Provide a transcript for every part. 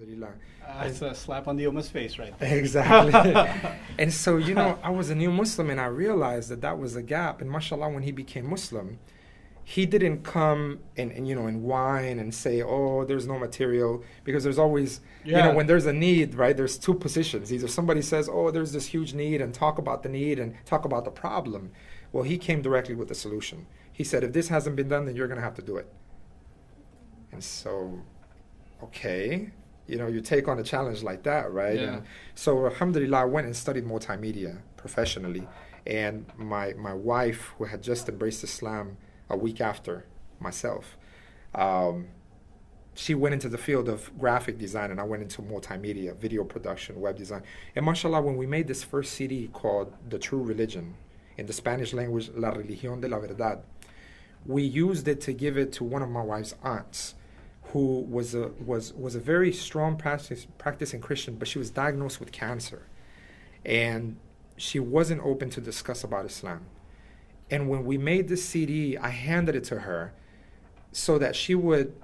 Alhamdulillah. That's a slap on the ummah's face right there. Exactly. And so, I was a new Muslim, and I realized that was a gap. And mashallah, when he became Muslim, he didn't come and whine and say, oh, there's no material, because there's always, when there's a need, right, there's two positions. Either somebody says, oh, there's this huge need, and talk about the need and talk about the problem. Well, he came directly with the solution. He said, if this hasn't been done, then you're going to have to do it. And so, okay, you take on a challenge like that, right? Yeah. And so, alhamdulillah, I went and studied multimedia professionally. And my wife, who had just embraced Islam a week after myself, she went into the field of graphic design, and I went into multimedia, video production, web design. And mashallah, when we made this first CD called The True Religion, in the Spanish language, La Religión de la Verdad, we used it to give it to one of my wife's aunts, who was a very strong practicing Christian, but she was diagnosed with cancer. And she wasn't open to discuss about Islam. And when we made this CD, I handed it to her so that she would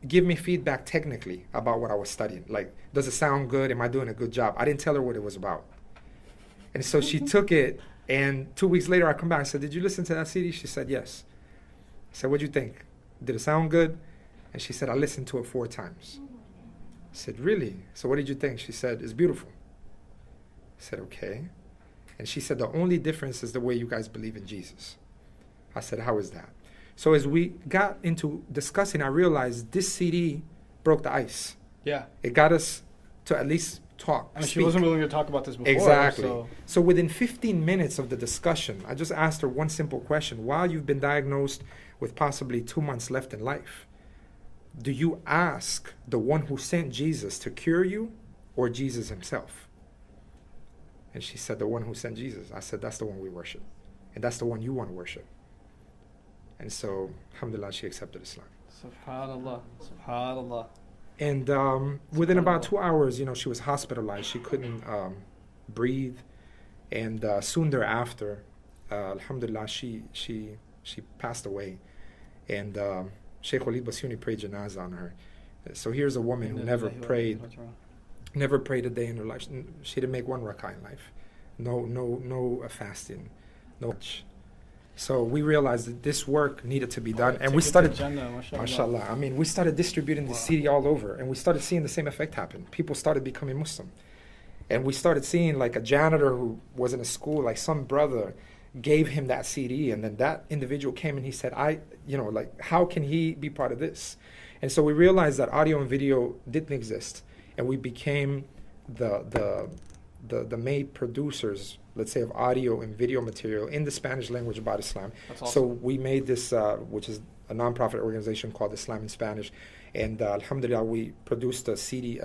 give me feedback technically about what I was studying. Like, does it sound good? Am I doing a good job? I didn't tell her what it was about. And so she took it, and 2 weeks later I come back and said, did you listen to that CD? She said, yes. I said, what'd you think? Did it sound good? And she said, I listened to it 4 times. I said, really? So what did you think? She said, it's beautiful. I said, okay. And she said, the only difference is the way you guys believe in Jesus. I said, how is that? So as we got into discussing, I realized this CD broke the ice. Yeah. It got us to at least talk. And she wasn't willing to talk about this before. Exactly. So within 15 minutes of the discussion, I just asked her one simple question. While you've been diagnosed with possibly 2 months left in life, do you ask the one who sent Jesus to cure you, or Jesus himself? And she said, the one who sent Jesus. I said, that's the one we worship. And that's the one you want to worship. And so, alhamdulillah, she accepted Islam. SubhanAllah. SubhanAllah. And within about 2 hours, she was hospitalized. She couldn't breathe. And soon thereafter, alhamdulillah, she passed away. And Sheikh Walid Basuni prayed janazah on her. So here's a woman who never prayed a day in her life. She didn't make 1 rak'ah in life. No fasting, no much. So we realized that this work needed to be done, and we started, mashallah, I mean, we started distributing the CD all over, and we started seeing the same effect happen. People started becoming Muslim. And we started seeing, like, a janitor who was in a school, like, some brother gave him that CD, and then that individual came and he said, how can he be part of this? And so we realized that audio and video didn't exist, and we became the main producers, let's say, of audio and video material in the Spanish language about Islam. That's awesome. So we made this, which is a nonprofit organization called Islam in Spanish, and alhamdulillah, we produced a CD.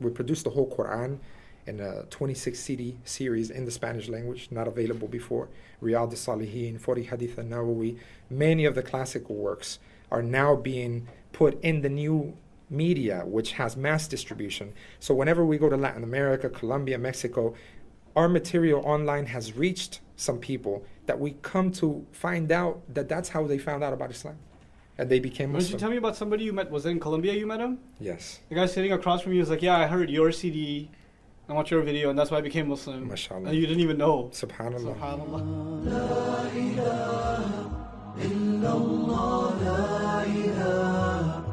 We produced the whole Quran in a 26 CD series in the Spanish language, not available before. Riyadh al-Salihin, 40 Hadith al-Nawawi, many of the classical works are now being put in the new media, which has mass distribution. So whenever we go to Latin America, Colombia, Mexico, our material online has reached some people that we come to find out that that's how they found out about Islam. And they became Muslim. Did you tell me about somebody you met? Was it in Colombia you met him? Yes. The guy sitting across from you was like, yeah, I heard your CD, I watched your video, and that's why I became Muslim. MashaAllah. And you didn't even know. Subhanallah. SubhanAllah. La ilaha illallah, la ilaha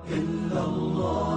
illallah.